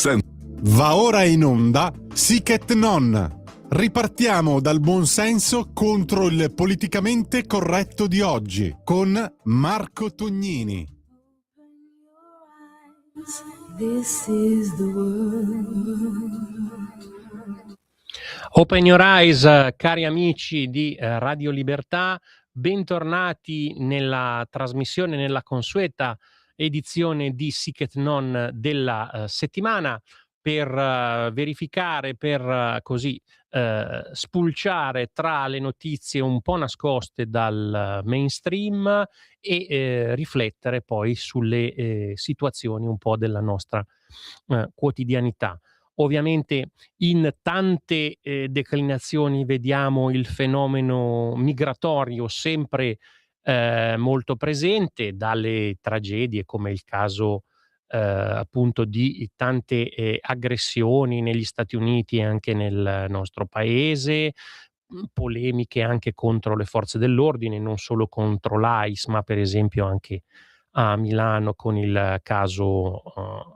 Va ora in onda Sic et Non. Ripartiamo dal buonsenso contro il politicamente corretto di oggi con Marco Tognini. This is the world. Open Your Eyes, cari amici di Radio Libertà, bentornati nella trasmissione, nella consueta edizione di Sic et Non della settimana per verificare, per così spulciare tra le notizie un po' nascoste dal mainstream e riflettere poi sulle situazioni un po' della nostra quotidianità. Ovviamente in tante declinazioni vediamo il fenomeno migratorio sempre molto presente, dalle tragedie come il caso appunto di tante aggressioni negli Stati Uniti e anche nel nostro paese, polemiche anche contro le forze dell'ordine, non solo contro l'AIS, ma per esempio anche a Milano con il caso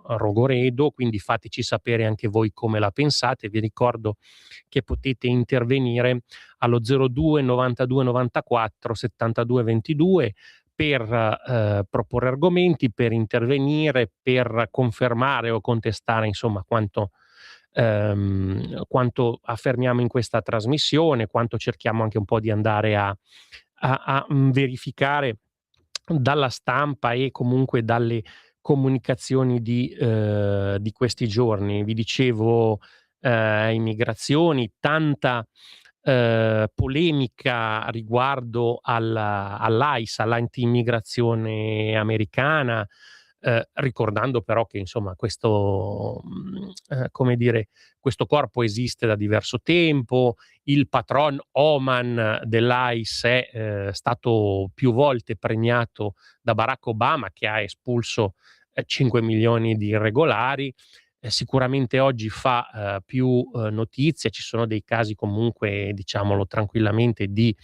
Rogoredo, quindi fateci sapere anche voi come la pensate. Vi ricordo che potete intervenire allo 02 92 94 72 22 per proporre argomenti, per intervenire, per confermare o contestare insomma quanto affermiamo in questa trasmissione, quanto cerchiamo anche un po' di andare a verificare dalla stampa e comunque dalle comunicazioni di questi giorni. Vi dicevo immigrazioni, tanta polemica riguardo all'AIS, all'anti-immigrazione americana, ricordando però che insomma questo come dire, questo corpo esiste da diverso tempo. Il patron Oman dell'AIS è stato più volte premiato da Barack Obama, che ha espulso 5 milioni di irregolari. Sicuramente oggi fa più notizia, ci sono dei casi comunque, diciamolo tranquillamente, di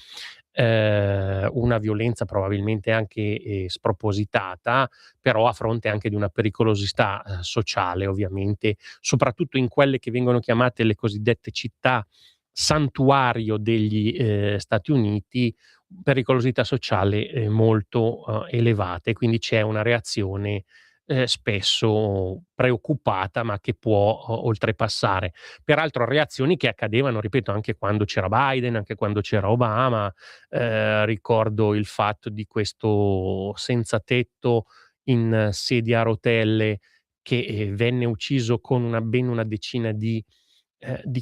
una violenza probabilmente anche spropositata, però a fronte anche di una pericolosità sociale, ovviamente, soprattutto in quelle che vengono chiamate le cosiddette città santuario degli Stati Uniti, pericolosità sociale molto elevata, e quindi c'è una reazione spesso preoccupata, ma che può oltrepassare. Peraltro reazioni che accadevano, ripeto, anche quando c'era Biden, anche quando c'era Obama. Ricordo il fatto di questo senza tetto in sedia a rotelle che venne ucciso con ben una decina di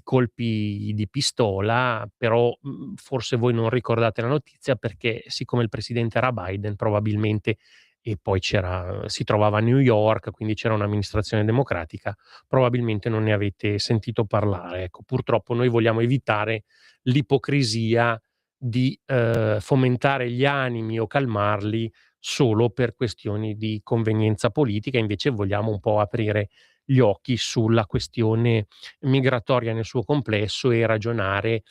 colpi di pistola, però forse voi non ricordate la notizia perché siccome il presidente era Biden probabilmente, e poi si trovava a New York, quindi c'era un'amministrazione democratica, probabilmente non ne avete sentito parlare. Ecco, purtroppo noi vogliamo evitare l'ipocrisia di fomentare gli animi o calmarli solo per questioni di convenienza politica, invece vogliamo un po' aprire gli occhi sulla questione migratoria nel suo complesso e ragionare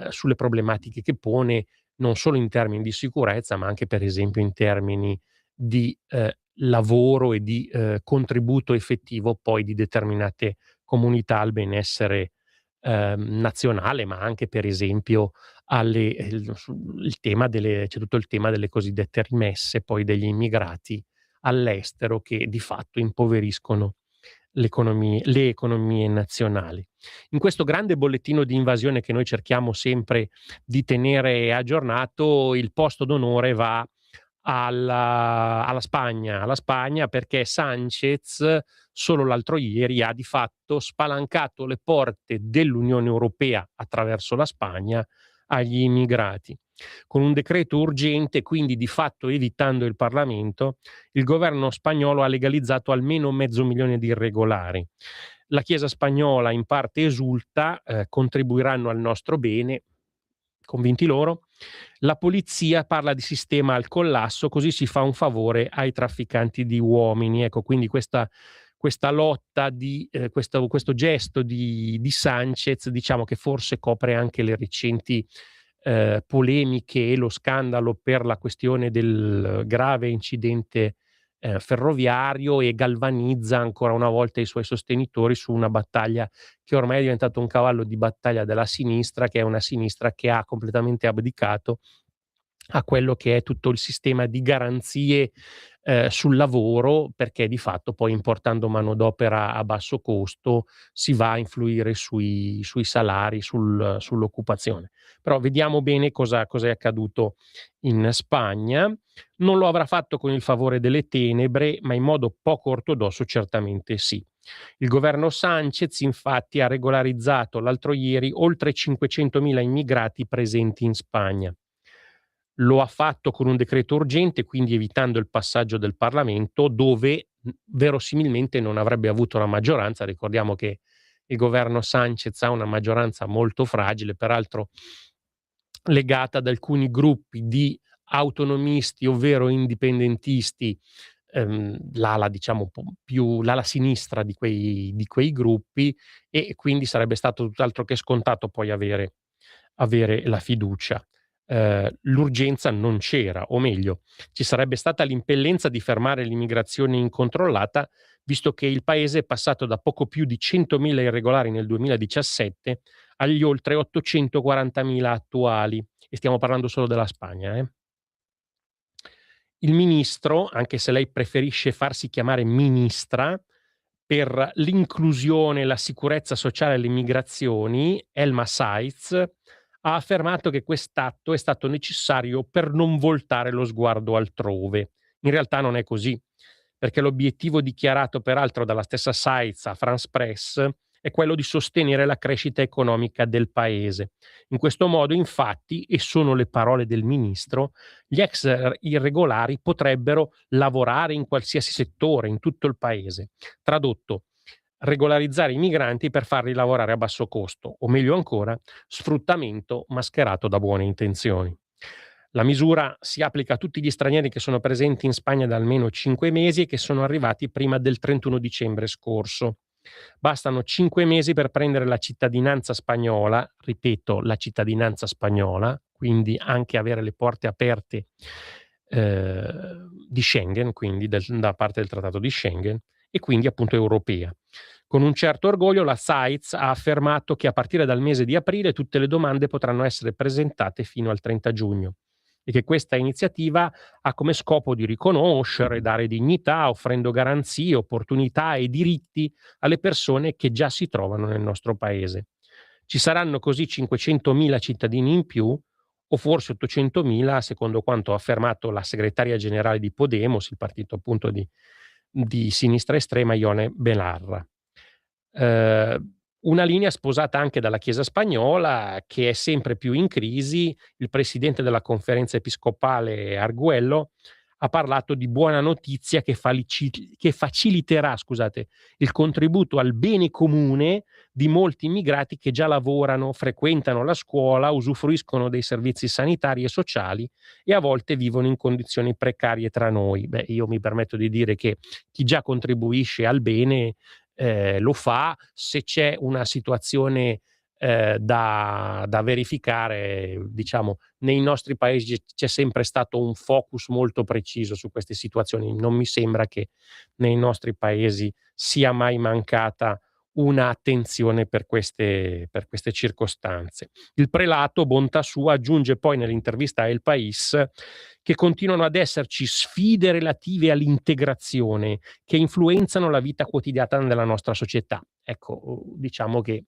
sulle problematiche che pone, non solo in termini di sicurezza, ma anche per esempio in termini di lavoro e di contributo effettivo poi di determinate comunità al benessere nazionale, ma anche per esempio c'è tutto il tema delle cosiddette rimesse poi degli immigrati all'estero, che di fatto impoveriscono le economie nazionali. In questo grande bollettino di invasione che noi cerchiamo sempre di tenere aggiornato, il posto d'onore va alla Spagna, perché Sánchez solo l'altro ieri ha di fatto spalancato le porte dell'Unione Europea attraverso la Spagna agli immigrati. Con un decreto urgente, quindi di fatto evitando il Parlamento, il governo spagnolo ha legalizzato almeno 500.000 di irregolari. La Chiesa spagnola in parte esulta, contribuiranno al nostro bene, convinti loro. La polizia parla di sistema al collasso, così si fa un favore ai trafficanti di uomini. Ecco, quindi questa lotta, questo gesto di Sánchez, diciamo che forse copre anche le recenti polemiche e lo scandalo per la questione del grave incidente ferroviario e galvanizza ancora una volta i suoi sostenitori su una battaglia che ormai è diventato un cavallo di battaglia della sinistra, che è una sinistra che ha completamente abdicato a quello che è tutto il sistema di garanzie sul lavoro, perché di fatto poi importando manodopera a basso costo si va a influire sui salari, sull'occupazione. Però vediamo bene cosa è accaduto in Spagna. Non lo avrà fatto con il favore delle tenebre, ma in modo poco ortodosso certamente sì. Il governo Sanchez infatti ha regolarizzato l'altro ieri oltre 500.000 immigrati presenti in Spagna. Lo ha fatto con un decreto urgente, quindi evitando il passaggio del Parlamento, dove verosimilmente non avrebbe avuto la maggioranza. Ricordiamo che il governo Sanchez ha una maggioranza molto fragile, peraltro legata ad alcuni gruppi di autonomisti, ovvero indipendentisti, l'ala diciamo un po' più l'ala sinistra di quei gruppi, e quindi sarebbe stato tutt'altro che scontato poi avere la fiducia. L'urgenza non c'era, o meglio, ci sarebbe stata l'impellenza di fermare l'immigrazione incontrollata, visto che il paese è passato da poco più di 100.000 irregolari nel 2017 agli oltre 840.000 attuali, e stiamo parlando solo della Spagna. Il ministro, anche se lei preferisce farsi chiamare ministra per l'inclusione, la sicurezza sociale e le migrazioni, Elma Sainz, ha affermato che quest'atto è stato necessario per non voltare lo sguardo altrove. In realtà non è così, perché l'obiettivo dichiarato peraltro dalla stessa Sainz a France Press è quello di sostenere la crescita economica del paese. In questo modo, infatti, e sono le parole del ministro, gli ex irregolari potrebbero lavorare in qualsiasi settore, in tutto il paese. Tradotto, regolarizzare i migranti per farli lavorare a basso costo, o meglio ancora, sfruttamento mascherato da buone intenzioni. La misura si applica a tutti gli stranieri che sono presenti in Spagna da almeno 5 mesi e che sono arrivati prima del 31 dicembre scorso. Bastano 5 mesi per prendere la cittadinanza spagnola, ripeto, la cittadinanza spagnola, quindi anche avere le porte aperte di Schengen, quindi da parte del Trattato di Schengen, e quindi appunto europea. Con un certo orgoglio la Sainz ha affermato che a partire dal mese di aprile tutte le domande potranno essere presentate fino al 30 giugno e che questa iniziativa ha come scopo di riconoscere, dare dignità, offrendo garanzie, opportunità e diritti alle persone che già si trovano nel nostro paese. Ci saranno così 500.000 cittadini in più, o forse 800.000, secondo quanto ha affermato la segretaria generale di Podemos, il partito appunto di sinistra estrema, Ione Belarra. Una linea sposata anche dalla Chiesa spagnola, che è sempre più in crisi. Il presidente della conferenza episcopale Arguello ha parlato di buona notizia che faciliterà, il contributo al bene comune di molti immigrati che già lavorano, frequentano la scuola, usufruiscono dei servizi sanitari e sociali e a volte vivono in condizioni precarie tra noi. Io mi permetto di dire che chi già contribuisce al bene lo fa. Se c'è una situazione da verificare, diciamo, nei nostri paesi c'è sempre stato un focus molto preciso su queste situazioni. Non mi sembra che nei nostri paesi sia mai mancata un'attenzione per queste circostanze. Il prelato, bontà sua, aggiunge poi nell'intervista a El País che continuano ad esserci sfide relative all'integrazione che influenzano la vita quotidiana della nostra società. Ecco, diciamo che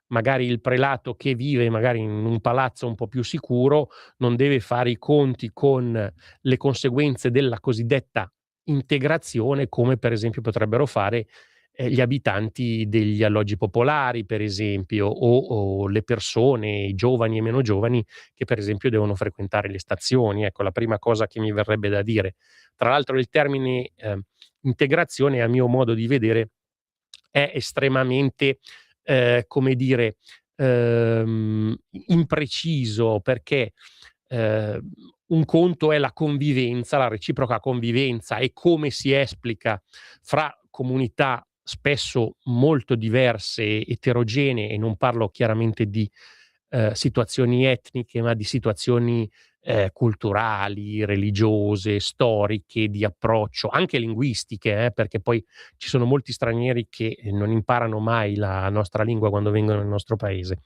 magari il prelato che vive magari in un palazzo un po' più sicuro non deve fare i conti con le conseguenze della cosiddetta integrazione, come per esempio potrebbero fare gli abitanti degli alloggi popolari, per esempio, o le persone, i giovani e meno giovani, che per esempio devono frequentare le stazioni. Ecco, la prima cosa che mi verrebbe da dire. Tra l'altro il termine integrazione, a mio modo di vedere, è estremamente, come dire, impreciso, perché un conto è la convivenza, la reciproca convivenza e come si esplica fra comunità spesso molto diverse, eterogenee, e non parlo chiaramente di situazioni etniche, ma di situazioni culturali, religiose, storiche, di approccio, anche linguistiche, perché poi ci sono molti stranieri che non imparano mai la nostra lingua quando vengono nel nostro paese.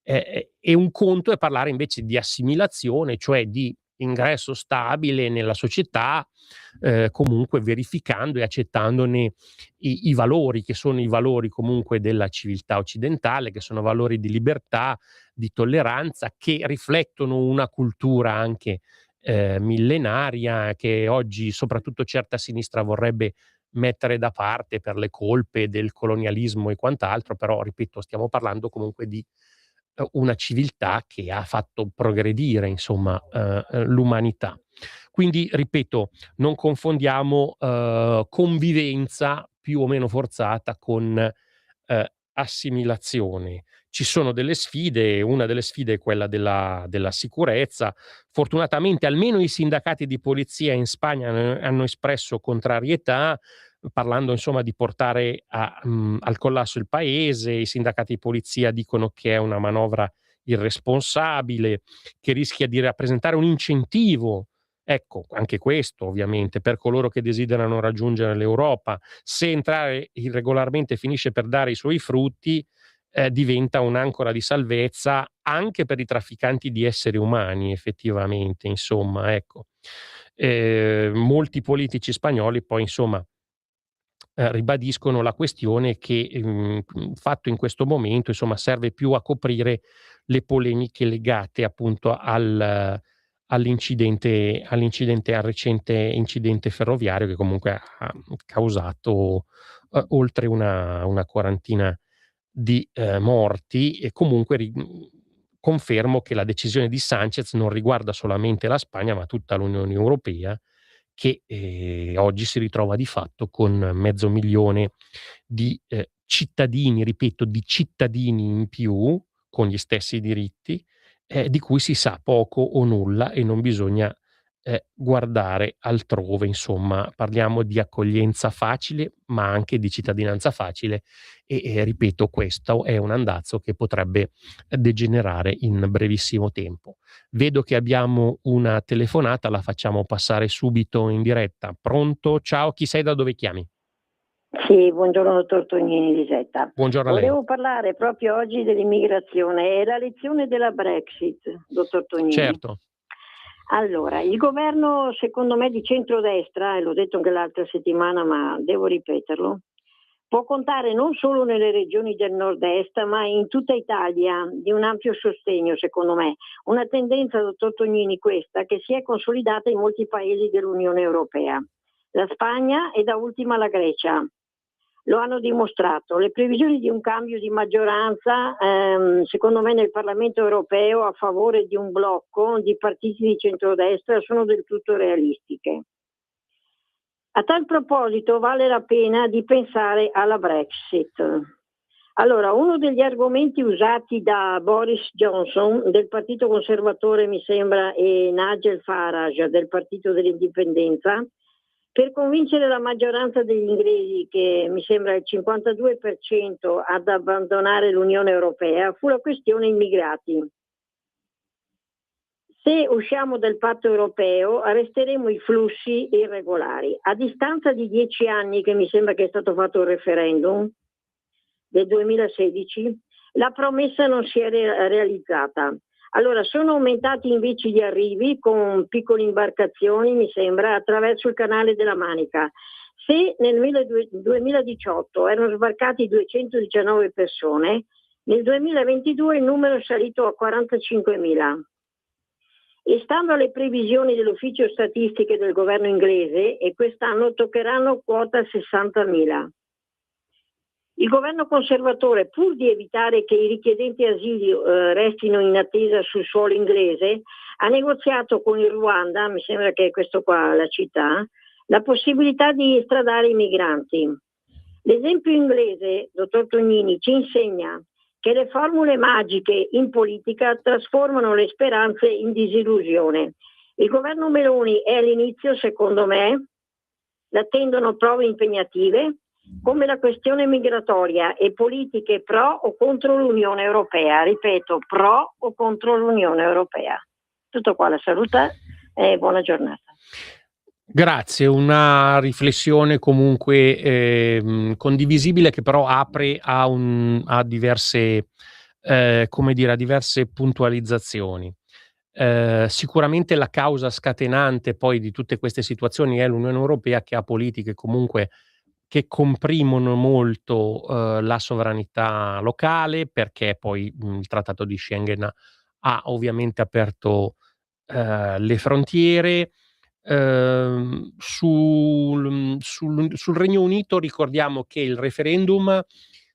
E un conto è parlare invece di assimilazione, cioè di ingresso stabile nella società, comunque verificando e accettandone i valori, che sono i valori comunque della civiltà occidentale, che sono valori di libertà, di tolleranza, che riflettono una cultura anche millenaria, che oggi soprattutto certa sinistra vorrebbe mettere da parte per le colpe del colonialismo e quant'altro, però ripeto, stiamo parlando comunque di una civiltà che ha fatto progredire insomma l'umanità. Quindi ripeto, non confondiamo convivenza più o meno forzata con assimilazione. Ci sono delle sfide, una delle sfide è quella della sicurezza. Fortunatamente almeno i sindacati di polizia in Spagna hanno espresso contrarietà, parlando insomma di portare al collasso il paese. I sindacati di polizia dicono che è una manovra irresponsabile, che rischia di rappresentare un incentivo, ecco, anche questo ovviamente, per coloro che desiderano raggiungere l'Europa. Se entrare irregolarmente finisce per dare i suoi frutti, diventa un'ancora di salvezza anche per i trafficanti di esseri umani effettivamente, insomma, ecco. Molti politici spagnoli poi insomma ribadiscono la questione che, fatto in questo momento, insomma, serve più a coprire le polemiche legate appunto al recente incidente ferroviario che comunque ha causato, oltre una quarantina di, morti. E comunque confermo che la decisione di Sanchez non riguarda solamente la Spagna, ma tutta l'Unione Europea, che, oggi si ritrova di fatto con mezzo milione di, cittadini, ripeto, di cittadini in più, con gli stessi diritti, di cui si sa poco o nulla e non bisogna, guardare altrove. Insomma, parliamo di accoglienza facile, ma anche di cittadinanza facile e ripeto, questo è un andazzo che potrebbe degenerare in brevissimo tempo. Vedo che abbiamo una telefonata, la facciamo passare subito in diretta. Pronto? Ciao, chi sei, da dove chiami? Sì, buongiorno dottor Tognini Lisetta. Buongiorno a lei. Volevo parlare proprio oggi dell'immigrazione e la lezione della Brexit, dottor Tognini. Certo. Allora, il governo secondo me di centrodestra, e l'ho detto anche l'altra settimana ma devo ripeterlo, può contare non solo nelle regioni del nord-est ma in tutta Italia di un ampio sostegno secondo me. Una tendenza, dottor Tognini, questa che si è consolidata in molti paesi dell'Unione Europea. La Spagna e da ultima la Grecia. Lo hanno dimostrato. Le previsioni di un cambio di maggioranza, secondo me, nel Parlamento europeo a favore di un blocco di partiti di centrodestra sono del tutto realistiche. A tal proposito vale la pena di pensare alla Brexit. Allora, uno degli argomenti usati da Boris Johnson del Partito Conservatore, mi sembra, e Nigel Farage del Partito dell'Indipendenza, per convincere la maggioranza degli inglesi, che mi sembra il 52%, ad abbandonare l'Unione Europea, fu la questione immigrati. Se usciamo dal patto europeo arresteremo i flussi irregolari. A distanza di 10 anni, che mi sembra che è stato fatto il referendum del 2016, la promessa non si è realizzata. Allora, sono aumentati invece gli arrivi con piccole imbarcazioni, mi sembra, attraverso il canale della Manica. Se nel 2018 erano sbarcati 219 persone, nel 2022 il numero è salito a 45.000. E stando alle previsioni dell'ufficio statistiche del governo inglese, e quest'anno toccheranno quota 60.000. Il governo conservatore, pur di evitare che i richiedenti asilo restino in attesa sul suolo inglese, ha negoziato con il Ruanda, mi sembra che è questo qua la città, la possibilità di estradare i migranti. L'esempio inglese, dottor Tognini, ci insegna che le formule magiche in politica trasformano le speranze in disillusione. Il governo Meloni è all'inizio, secondo me, l'attendono prove impegnative, come la questione migratoria e politiche pro o contro l'Unione Europea. Ripeto, pro o contro l'Unione Europea. Tutto qua, la salute e buona giornata. Grazie, una riflessione comunque condivisibile, che però apre a diverse, come dire, a diverse puntualizzazioni. Sicuramente la causa scatenante poi di tutte queste situazioni è l'Unione Europea, che ha politiche comunque che comprimono molto la sovranità locale, perché poi il Trattato di Schengen ha ovviamente aperto le frontiere. Sul Regno Unito ricordiamo che il referendum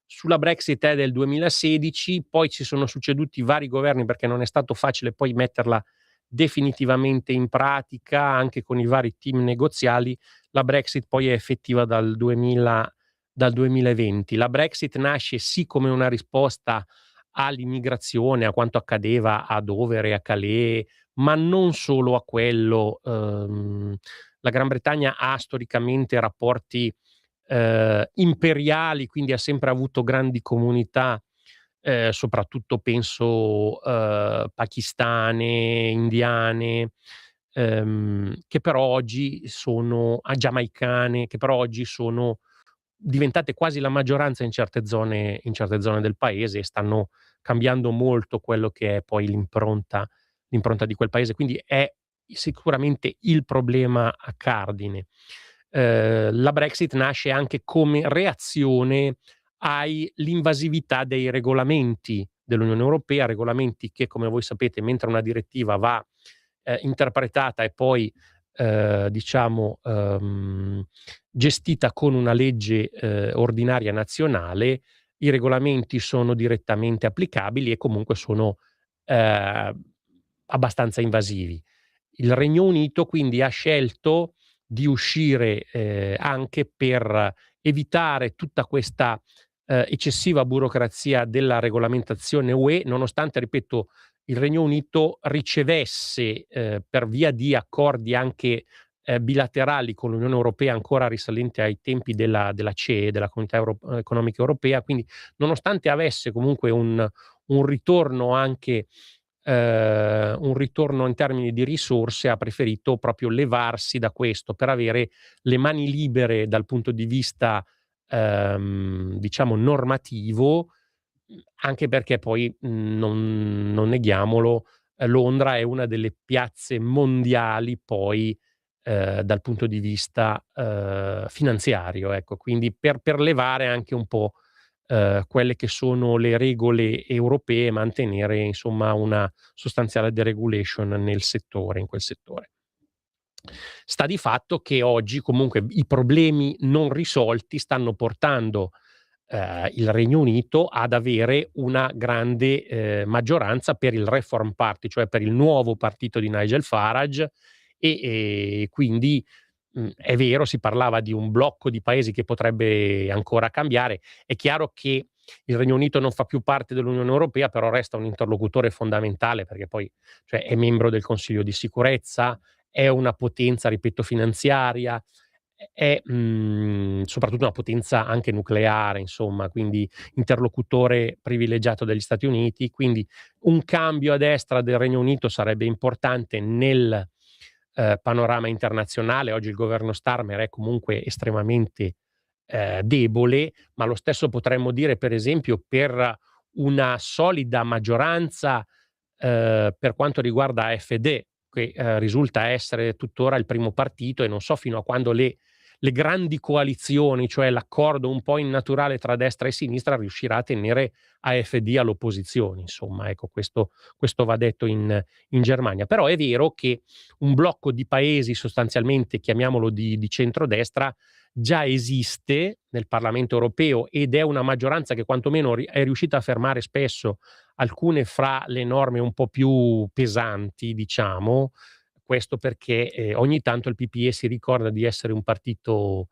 sulla Brexit è del 2016, poi ci sono succeduti vari governi, perché non è stato facile poi metterla definitivamente in pratica, anche con i vari team negoziali. La Brexit poi è effettiva dal 2020. La Brexit nasce sì come una risposta all'immigrazione, a quanto accadeva a Dover e a Calais, ma non solo a quello. La Gran Bretagna ha storicamente rapporti imperiali, quindi ha sempre avuto grandi comunità, soprattutto penso pakistane, indiane, che però oggi sono giamaicane, che però oggi sono diventate quasi la maggioranza in certe zone del paese, e stanno cambiando molto quello che è poi l'impronta di quel paese. Quindi è sicuramente il problema a cardine. La Brexit nasce anche come reazione l'invasività dei regolamenti dell'Unione Europea, regolamenti che, come voi sapete, mentre una direttiva va interpretata e poi gestita con una legge ordinaria nazionale, i regolamenti sono direttamente applicabili e comunque sono abbastanza invasivi. Il Regno Unito quindi ha scelto di uscire anche per evitare tutta questa eccessiva burocrazia della regolamentazione UE, nonostante, ripeto, il Regno Unito ricevesse per via di accordi anche bilaterali con l'Unione Europea, ancora risalenti ai tempi della CE, della Comunità Economica Europea, quindi nonostante avesse comunque un ritorno anche un ritorno in termini di risorse, ha preferito proprio levarsi da questo per avere le mani libere dal punto di vista diciamo normativo, anche perché poi non neghiamolo, Londra è una delle piazze mondiali poi dal punto di vista finanziario, ecco. Quindi per levare anche un po' quelle che sono le regole europee e mantenere insomma una sostanziale deregulation nel settore, in quel settore. Sta di fatto che oggi comunque i problemi non risolti stanno portando il Regno Unito ad avere una grande maggioranza per il Reform Party, cioè per il nuovo partito di Nigel Farage, e quindi è vero, si parlava di un blocco di paesi che potrebbe ancora cambiare. È chiaro che il Regno Unito non fa più parte dell'Unione Europea, però resta un interlocutore fondamentale, perché poi cioè, è membro del Consiglio di sicurezza, è una potenza, ripeto, finanziaria, è soprattutto una potenza anche nucleare, insomma, quindi interlocutore privilegiato degli Stati Uniti. Quindi un cambio a destra del Regno Unito sarebbe importante nel panorama internazionale. Oggi il governo Starmer è comunque estremamente debole, ma lo stesso potremmo dire per esempio per una solida maggioranza per quanto riguarda AfD, che risulta essere tuttora il primo partito, e non so fino a quando le grandi coalizioni, cioè l'accordo un po' innaturale tra destra e sinistra, riuscirà a tenere AfD all'opposizione. Insomma, ecco, questo va detto in Germania. Però è vero che un blocco di paesi, sostanzialmente chiamiamolo di centrodestra, già esiste nel Parlamento europeo, ed è una maggioranza che quantomeno è riuscita a fermare spesso alcune fra le norme un po' più pesanti, diciamo. Questo perché ogni tanto il PPE si ricorda di essere un partito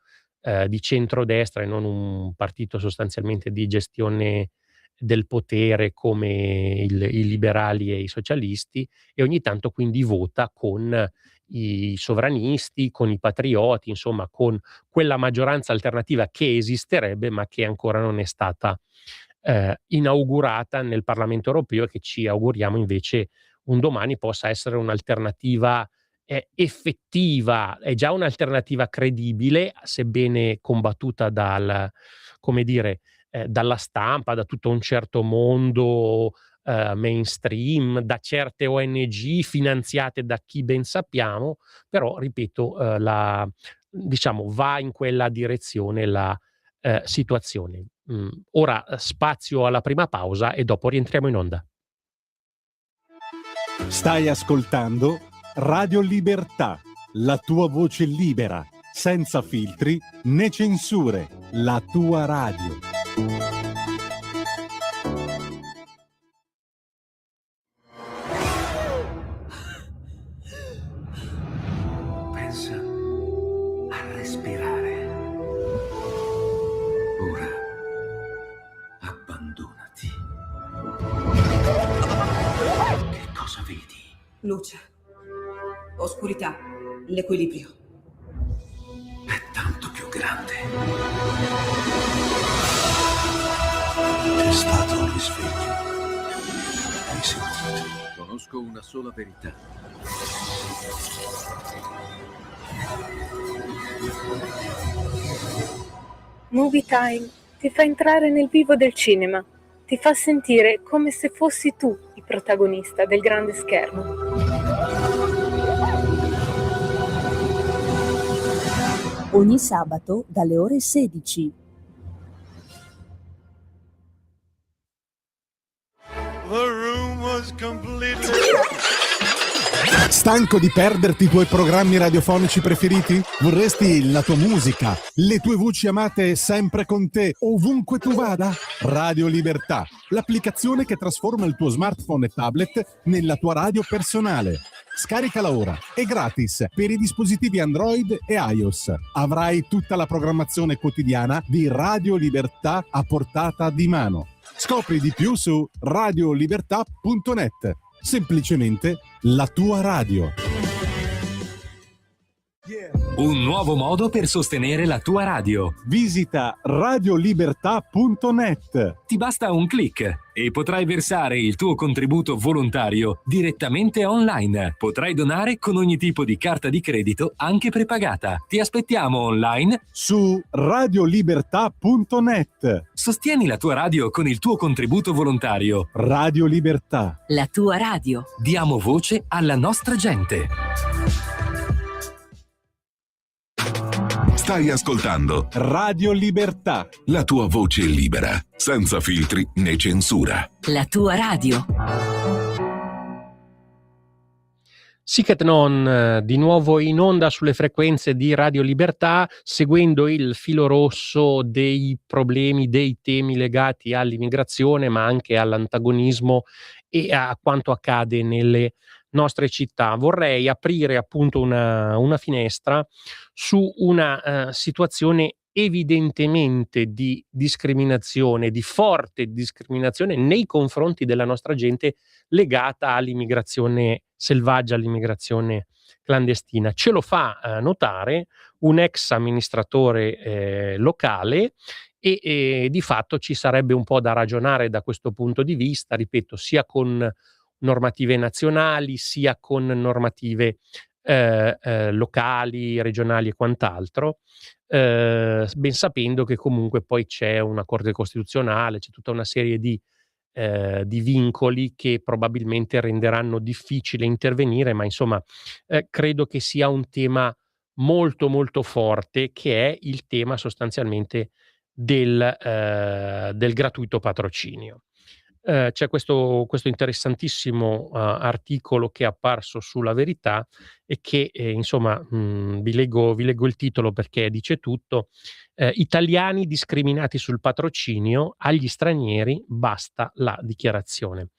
di centrodestra e non un partito sostanzialmente di gestione del potere come i liberali e i socialisti, e ogni tanto quindi vota con i sovranisti, con i patrioti, insomma con quella maggioranza alternativa che esisterebbe ma che ancora non è stata inaugurata nel Parlamento europeo, e che ci auguriamo invece un domani possa essere un'alternativa effettiva, è già un'alternativa credibile, sebbene combattuta come dire, dalla stampa, da tutto un certo mondo mainstream, da certe ONG finanziate da chi ben sappiamo, però ripeto, diciamo va in quella direzione la situazione. Ora spazio alla prima pausa e dopo rientriamo in onda. Stai ascoltando Radio Libertà, la tua voce libera, senza filtri né censure, la tua radio. Pensa a respirare. Ora abbandonati. Che cosa vedi? Luce, oscurità, l'equilibrio. È tanto più grande. È stato un risveglio. Hai sentito? Conosco una sola verità. Movie Time ti fa entrare nel vivo del cinema, ti fa sentire come se fossi tu il protagonista del grande schermo. Ogni sabato dalle ore 16. Stanco di perderti i tuoi programmi radiofonici preferiti? Vorresti la tua musica, le tue voci amate sempre con te, ovunque tu vada? Radio Libertà, l'applicazione che trasforma il tuo smartphone e tablet nella tua radio personale. Scaricala ora, è gratis per i dispositivi Android e iOS. Avrai tutta la programmazione quotidiana di Radio Libertà a portata di mano. Scopri di più su radiolibertà.net. Semplicemente la tua radio. Un nuovo modo per sostenere la tua radio. Visita radiolibertà.net. Ti basta un click e potrai versare il tuo contributo volontario direttamente online. Potrai donare con ogni tipo di carta di credito, anche prepagata. Ti aspettiamo online su radiolibertà.net. Sostieni la tua radio con il tuo contributo volontario. Radio Libertà. La tua radio. Diamo voce alla nostra gente. Stai ascoltando Radio Libertà, la tua voce libera, senza filtri né censura. La tua radio. Sic et non, di nuovo in onda sulle frequenze di Radio Libertà, seguendo il filo rosso dei problemi, dei temi legati all'immigrazione, ma anche all'antagonismo e a quanto accade nelle nostre città. Vorrei aprire appunto una finestra su una situazione evidentemente di discriminazione, di forte discriminazione nei confronti della nostra gente legata all'immigrazione selvaggia, all'immigrazione clandestina. Ce lo fa notare un ex amministratore locale e di fatto ci sarebbe un po' da ragionare da questo punto di vista, ripeto, sia con normative nazionali, sia con normative locali, regionali e quant'altro, ben sapendo che comunque poi c'è una Corte Costituzionale, c'è tutta una serie di vincoli che probabilmente renderanno difficile intervenire, ma insomma credo che sia un tema molto molto forte, che è il tema sostanzialmente del gratuito patrocinio. C'è questo interessantissimo articolo che è apparso sulla Verità e che insomma vi leggo il titolo perché dice tutto. Italiani discriminati sul patrocinio, agli stranieri basta la dichiarazione.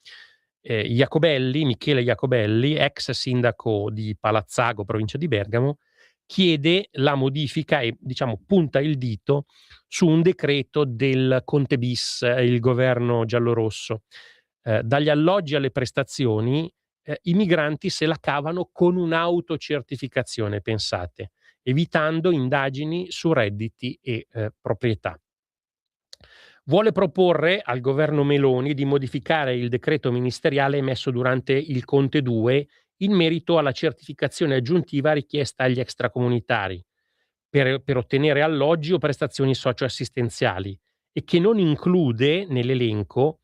Michele Jacobelli, ex sindaco di Palazzago, provincia di Bergamo, chiede la modifica e diciamo punta il dito su un decreto del Conte bis, il governo giallorosso. Dagli alloggi alle prestazioni, i migranti se la cavano con un'autocertificazione, pensate, evitando indagini su redditi e proprietà. vuole proporre al governo Meloni di modificare il decreto ministeriale emesso durante il Conte 2 in merito alla certificazione aggiuntiva richiesta agli extracomunitari per ottenere alloggi o prestazioni socioassistenziali e che non include nell'elenco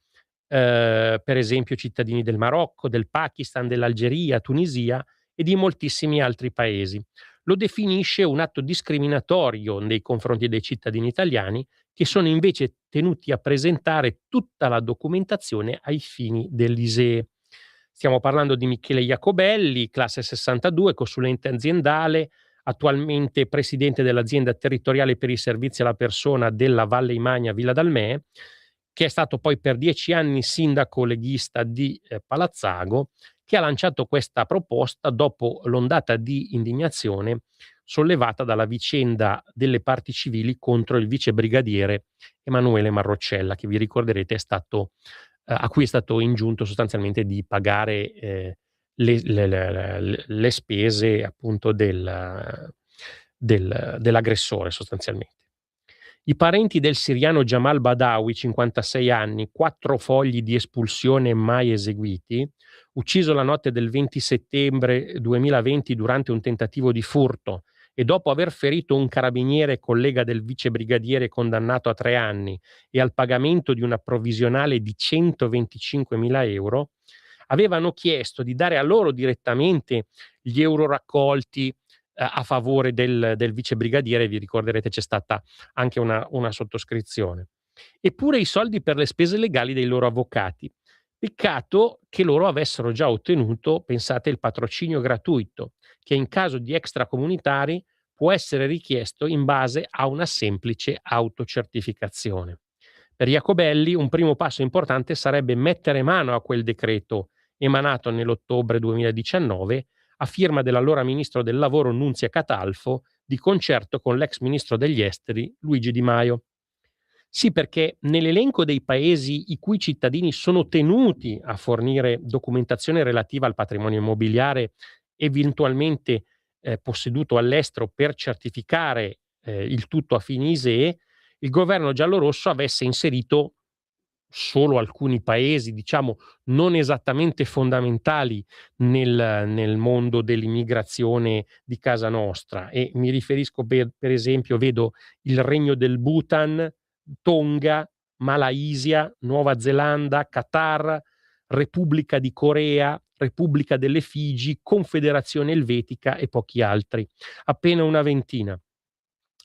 per esempio cittadini del Marocco, del Pakistan, dell'Algeria, Tunisia e di moltissimi altri paesi. Lo definisce un atto discriminatorio nei confronti dei cittadini italiani che sono invece tenuti a presentare tutta la documentazione ai fini dell'ISEE. Stiamo parlando di Michele Jacobelli, classe 62, consulente aziendale, attualmente presidente dell'azienda territoriale per i servizi alla persona della Valle Imagna Villa Dalmè, che è stato poi per 10 anni sindaco leghista di Palazzago, che ha lanciato questa proposta dopo l'ondata di indignazione sollevata dalla vicenda delle parti civili contro il vice brigadiere Emanuele Marroccella, che vi ricorderete è stato, a cui è stato ingiunto sostanzialmente di pagare le spese appunto dell'aggressore sostanzialmente. I parenti del siriano Jamal Badawi, 56 anni, 4 fogli di espulsione mai eseguiti, ucciso la notte del 20 settembre 2020 durante un tentativo di furto e dopo aver ferito un carabiniere collega del vice brigadiere condannato a 3 anni e al pagamento di una provvisionale di 125.000 euro, avevano chiesto di dare a loro direttamente gli euro raccolti a favore del vice brigadiere. Vi ricorderete c'è stata anche una sottoscrizione. Eppure i soldi per le spese legali dei loro avvocati. Peccato che loro avessero già ottenuto, pensate, il patrocinio gratuito, che in caso di extracomunitari può essere richiesto in base a una semplice autocertificazione. Per Jacobelli un primo passo importante sarebbe mettere mano a quel decreto emanato nell'ottobre 2019 a firma dell'allora ministro del lavoro Nunzia Catalfo, di concerto con l'ex ministro degli esteri Luigi Di Maio. Sì, perché nell'elenco dei paesi i cui cittadini sono tenuti a fornire documentazione relativa al patrimonio immobiliare eventualmente posseduto all'estero per certificare il tutto a fini ISEE, il governo giallorosso avesse inserito solo alcuni paesi, diciamo, non esattamente fondamentali nel mondo dell'immigrazione di casa nostra, e mi riferisco per esempio, vedo il Regno del Bhutan, Tonga, Malaysia, Nuova Zelanda, Qatar, Repubblica di Corea, Repubblica delle Figi, Confederazione Elvetica e pochi altri, appena una ventina.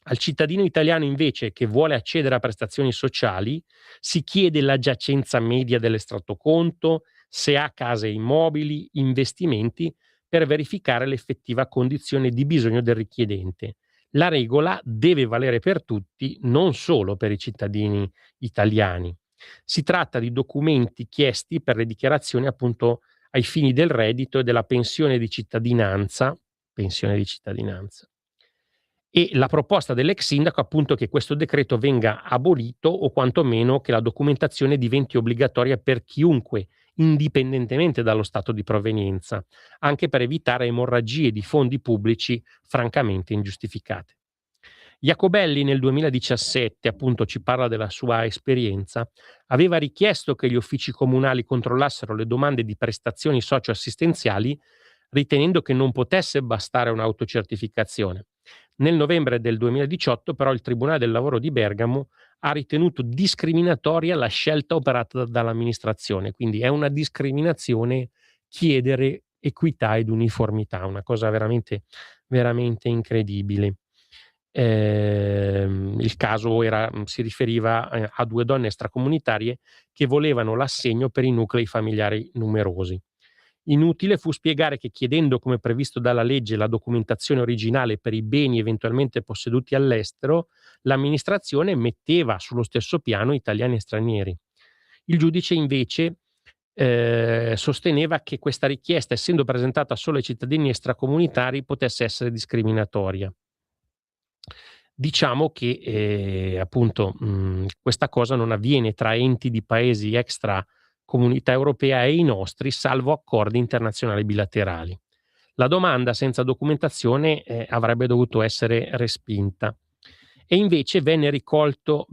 Al cittadino italiano invece che vuole accedere a prestazioni sociali si chiede la giacenza media dell'estratto conto, se ha case e immobili, investimenti, per verificare l'effettiva condizione di bisogno del richiedente. La regola deve valere per tutti, non solo per i cittadini italiani. Si tratta di documenti chiesti per le dichiarazioni appunto ai fini del reddito e della pensione di cittadinanza. E la proposta dell'ex sindaco appunto che questo decreto venga abolito o quantomeno che la documentazione diventi obbligatoria per chiunque, indipendentemente dallo stato di provenienza, anche per evitare emorragie di fondi pubblici francamente ingiustificate. Jacobelli nel 2017, appunto ci parla della sua esperienza, aveva richiesto che gli uffici comunali controllassero le domande di prestazioni socioassistenziali ritenendo che non potesse bastare un'autocertificazione. Nel novembre del 2018 però il Tribunale del Lavoro di Bergamo ha ritenuto discriminatoria la scelta operata dall'amministrazione, quindi è una discriminazione chiedere equità ed uniformità, una cosa veramente, veramente incredibile. Il caso si riferiva a 2 donne extracomunitarie che volevano l'assegno per i nuclei familiari numerosi. Inutile fu spiegare che chiedendo, come previsto dalla legge, la documentazione originale per i beni eventualmente posseduti all'estero, l'amministrazione metteva sullo stesso piano italiani e stranieri. Il giudice invece sosteneva che questa richiesta, essendo presentata solo ai cittadini extracomunitari, potesse essere discriminatoria. Diciamo che appunto questa cosa non avviene tra enti di paesi extra Comunità Europea e i nostri, salvo accordi internazionali bilaterali. La domanda senza documentazione avrebbe dovuto essere respinta. e invece venne accolto,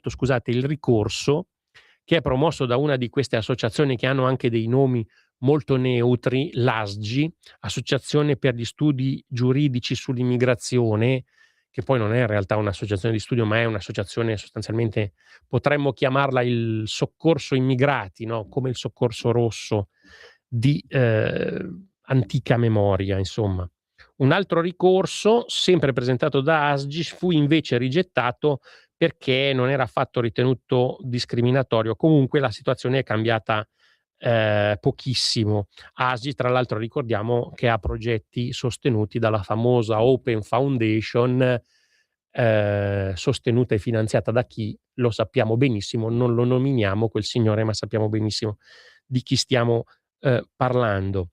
scusate, il ricorso che è promosso da una di queste associazioni che hanno anche dei nomi molto neutri, l'ASGI, Associazione per gli Studi Giuridici sull'Immigrazione, che poi non è in realtà un'associazione di studio, ma è un'associazione sostanzialmente, potremmo chiamarla il soccorso immigrati, no? Come il soccorso rosso di antica memoria, insomma. Un altro ricorso, sempre presentato da ASGI, fu invece rigettato perché non era affatto ritenuto discriminatorio. Comunque la situazione è cambiata pochissimo. ASGI, tra l'altro, ricordiamo che ha progetti sostenuti dalla famosa Open Foundation, sostenuta e finanziata da chi? Lo sappiamo benissimo, non lo nominiamo quel signore, ma sappiamo benissimo di chi stiamo parlando.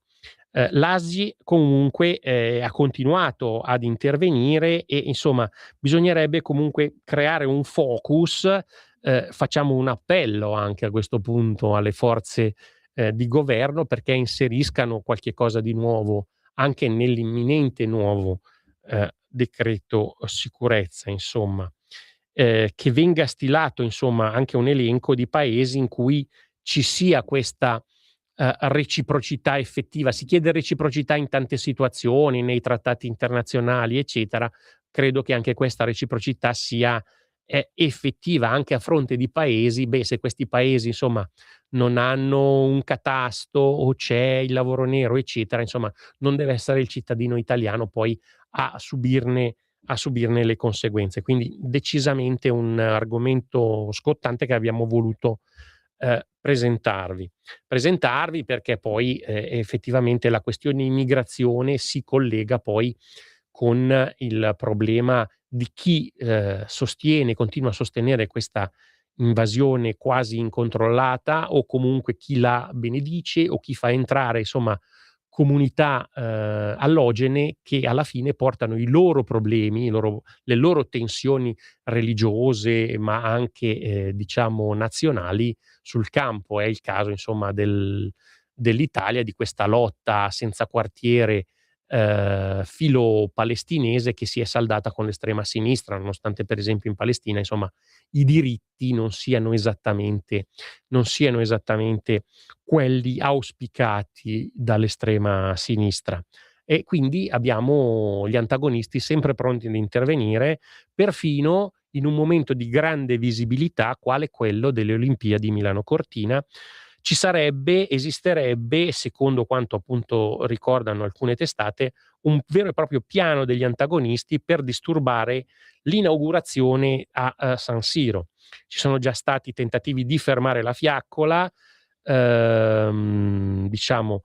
L'ASGI comunque ha continuato ad intervenire e insomma bisognerebbe comunque creare un focus. Facciamo un appello anche a questo punto alle forze di governo perché inseriscano qualche cosa di nuovo anche nell'imminente nuovo decreto sicurezza, insomma, che venga stilato insomma anche un elenco di paesi in cui ci sia questa reciprocità effettiva. Si chiede reciprocità in tante situazioni, nei trattati internazionali, eccetera. Credo che anche questa reciprocità sia effettiva anche a fronte di paesi, se questi paesi insomma non hanno un catasto o c'è il lavoro nero, eccetera, insomma non deve essere il cittadino italiano poi a subirne le conseguenze. Quindi decisamente un argomento scottante che abbiamo voluto presentarvi perché poi effettivamente la questione immigrazione si collega poi con il problema di chi continua a sostenere questa invasione quasi incontrollata o comunque chi la benedice o chi fa entrare insomma comunità allogene che alla fine portano i loro problemi, le loro tensioni religiose ma anche diciamo nazionali sul campo. È il caso insomma dell'Italia, di questa lotta senza quartiere filo palestinese che si è saldata con l'estrema sinistra, nonostante per esempio in Palestina insomma i diritti non siano esattamente quelli auspicati dall'estrema sinistra. E quindi abbiamo gli antagonisti sempre pronti ad intervenire, perfino in un momento di grande visibilità quale quello delle Olimpiadi Milano-Cortina. Esisterebbe, secondo quanto appunto ricordano alcune testate, un vero e proprio piano degli antagonisti per disturbare l'inaugurazione a San Siro. Ci sono già stati tentativi di fermare la fiaccola, diciamo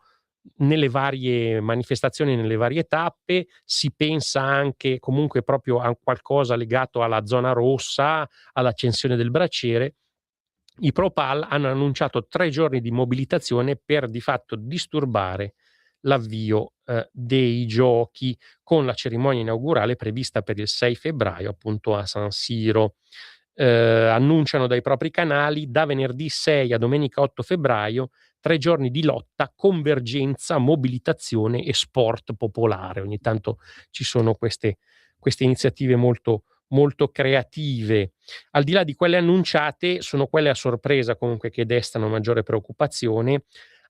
nelle varie manifestazioni, nelle varie tappe. Si pensa anche comunque proprio a qualcosa legato alla zona rossa, all'accensione del braciere. I Pro-Pal hanno annunciato 3 giorni di mobilitazione per di fatto disturbare l'avvio dei giochi, con la cerimonia inaugurale prevista per il 6 febbraio appunto a San Siro. Annunciano dai propri canali da venerdì 6 a domenica 8 febbraio 3 giorni di lotta, convergenza, mobilitazione e sport popolare. Ogni tanto ci sono queste iniziative molto molto creative. Al di là di quelle annunciate, sono quelle a sorpresa comunque che destano maggiore preoccupazione,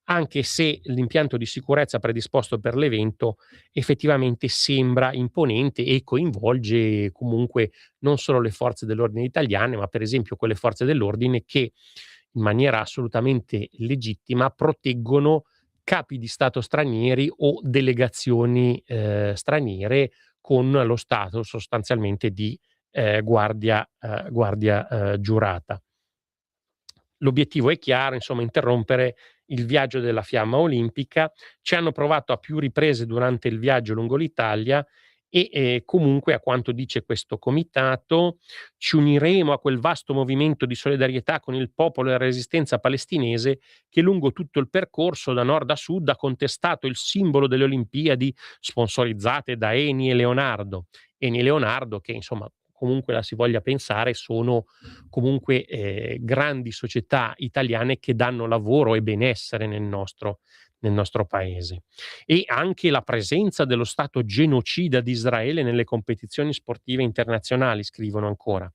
anche se l'impianto di sicurezza predisposto per l'evento effettivamente sembra imponente e coinvolge comunque non solo le forze dell'ordine italiane, ma per esempio quelle forze dell'ordine che in maniera assolutamente legittima proteggono capi di Stato stranieri o delegazioni straniere con lo status sostanzialmente di guardia giurata. L'obiettivo è chiaro, insomma, interrompere il viaggio della fiamma olimpica. Ci hanno provato a più riprese durante il viaggio lungo l'Italia e comunque, a quanto dice questo comitato, ci uniremo a quel vasto movimento di solidarietà con il popolo e la resistenza palestinese che lungo tutto il percorso da nord a sud ha contestato il simbolo delle Olimpiadi sponsorizzate da Eni e Leonardo. Eni e Leonardo che insomma comunque la si voglia pensare sono comunque grandi società italiane che danno lavoro e benessere nel nostro nel nostro paese, e anche la presenza dello Stato genocida di Israele nelle competizioni sportive internazionali, scrivono ancora.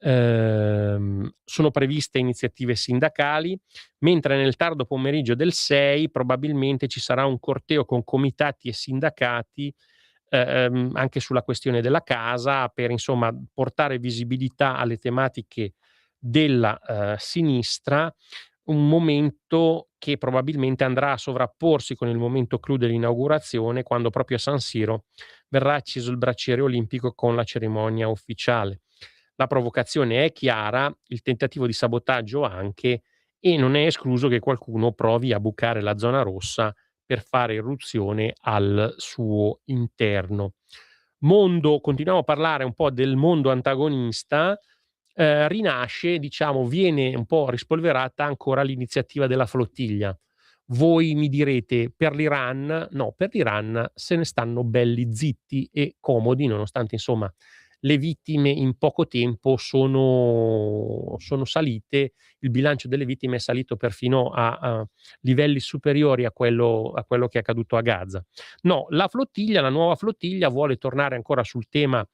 Sono previste iniziative sindacali, mentre nel tardo pomeriggio del 6 probabilmente ci sarà un corteo con comitati e sindacati anche sulla questione della casa, per insomma portare visibilità alle tematiche della sinistra, un momento che probabilmente andrà a sovrapporsi con il momento clou dell'inaugurazione, quando proprio a San Siro verrà acceso il bracciere olimpico con la cerimonia ufficiale. La provocazione è chiara, il tentativo di sabotaggio anche, e non è escluso che qualcuno provi a bucare la zona rossa per fare irruzione al suo interno. Continuiamo a parlare un po' del mondo antagonista. Rinasce, diciamo, viene un po' rispolverata ancora l'iniziativa della flottiglia. Voi mi direte, per l'Iran? No, per l'Iran se ne stanno belli zitti e comodi, nonostante insomma le vittime in poco tempo sono salite, il bilancio delle vittime è salito perfino a livelli superiori a quello che è accaduto a Gaza. No, la nuova flottiglia vuole tornare ancora sul tema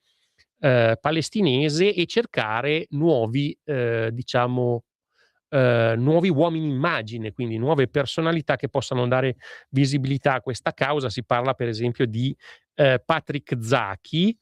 palestinese e cercare nuovi uomini immagine, quindi nuove personalità che possano dare visibilità a questa causa. Si parla per esempio di Patrick Zaki.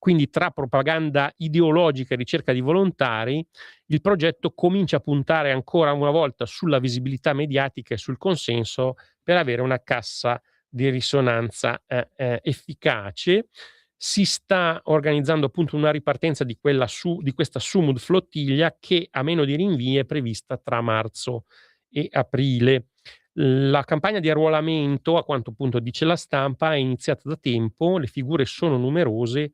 Quindi tra propaganda ideologica e ricerca di volontari, il progetto comincia a puntare ancora una volta sulla visibilità mediatica e sul consenso per avere una cassa di risonanza efficace. Si sta organizzando appunto una ripartenza di questa Sumud flottiglia, che a meno di rinvii è prevista tra marzo e aprile. La campagna di arruolamento, a quanto appunto dice la stampa, è iniziata da tempo, le figure sono numerose,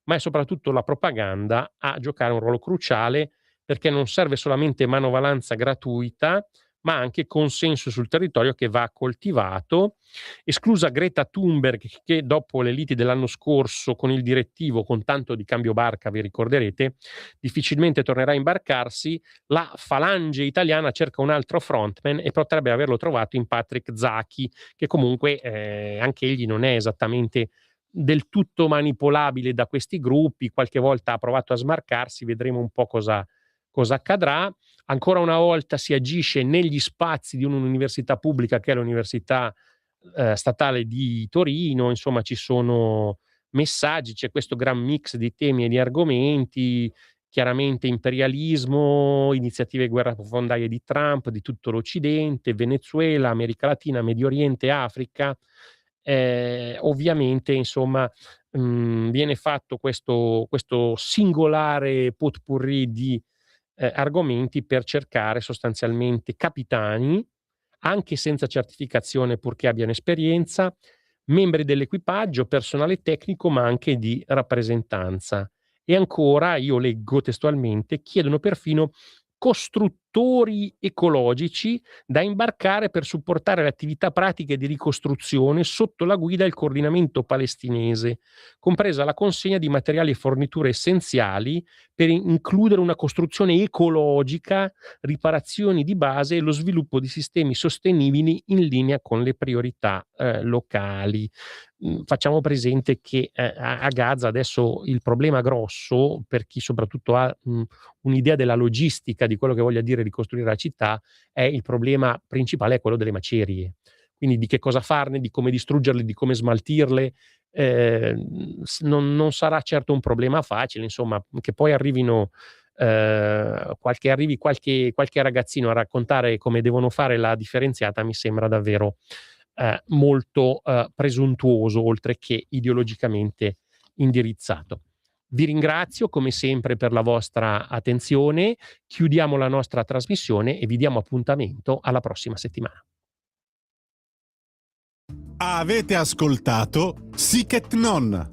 ma è soprattutto la propaganda a giocare un ruolo cruciale, perché non serve solamente manovalanza gratuita, ma anche consenso sul territorio che va coltivato. Esclusa Greta Thunberg, che dopo le liti dell'anno scorso con il direttivo, con tanto di cambio barca, vi ricorderete, difficilmente tornerà a imbarcarsi, la falange italiana cerca un altro frontman e potrebbe averlo trovato in Patrick Zaki, che comunque anche egli non è esattamente del tutto manipolabile da questi gruppi. Qualche volta ha provato a smarcarsi, vedremo un po' cosa accadrà. Ancora una volta si agisce negli spazi di un'università pubblica, che è l'Università Statale di Torino. Insomma, ci sono messaggi, c'è questo gran mix di temi e di argomenti, chiaramente imperialismo, iniziative guerrafondaie di Trump, di tutto l'Occidente, Venezuela, America Latina, Medio Oriente, Africa. Ovviamente insomma viene fatto questo singolare potpourri di argomenti per cercare sostanzialmente capitani, anche senza certificazione purché abbiano esperienza, membri dell'equipaggio, personale tecnico, ma anche di rappresentanza. E ancora, io leggo testualmente, chiedono perfino costruttori ecologici da imbarcare per supportare le attività pratiche di ricostruzione sotto la guida e il coordinamento palestinese, compresa la consegna di materiali e forniture essenziali per includere una costruzione ecologica, riparazioni di base e lo sviluppo di sistemi sostenibili in linea con le priorità locali. Facciamo presente che a Gaza adesso il problema grosso, per chi soprattutto ha un'idea della logistica di quello che voglia dire ricostruire la città, è il problema principale è quello delle macerie. Quindi di che cosa farne, di come distruggerle, di come smaltirle. Non sarà certo un problema facile, insomma, che poi arrivino qualche ragazzino a raccontare come devono fare la differenziata, mi sembra davvero molto presuntuoso, oltre che ideologicamente indirizzato. Vi ringrazio come sempre per la vostra attenzione, chiudiamo la nostra trasmissione e vi diamo appuntamento alla prossima settimana. Avete ascoltato Sic et Non,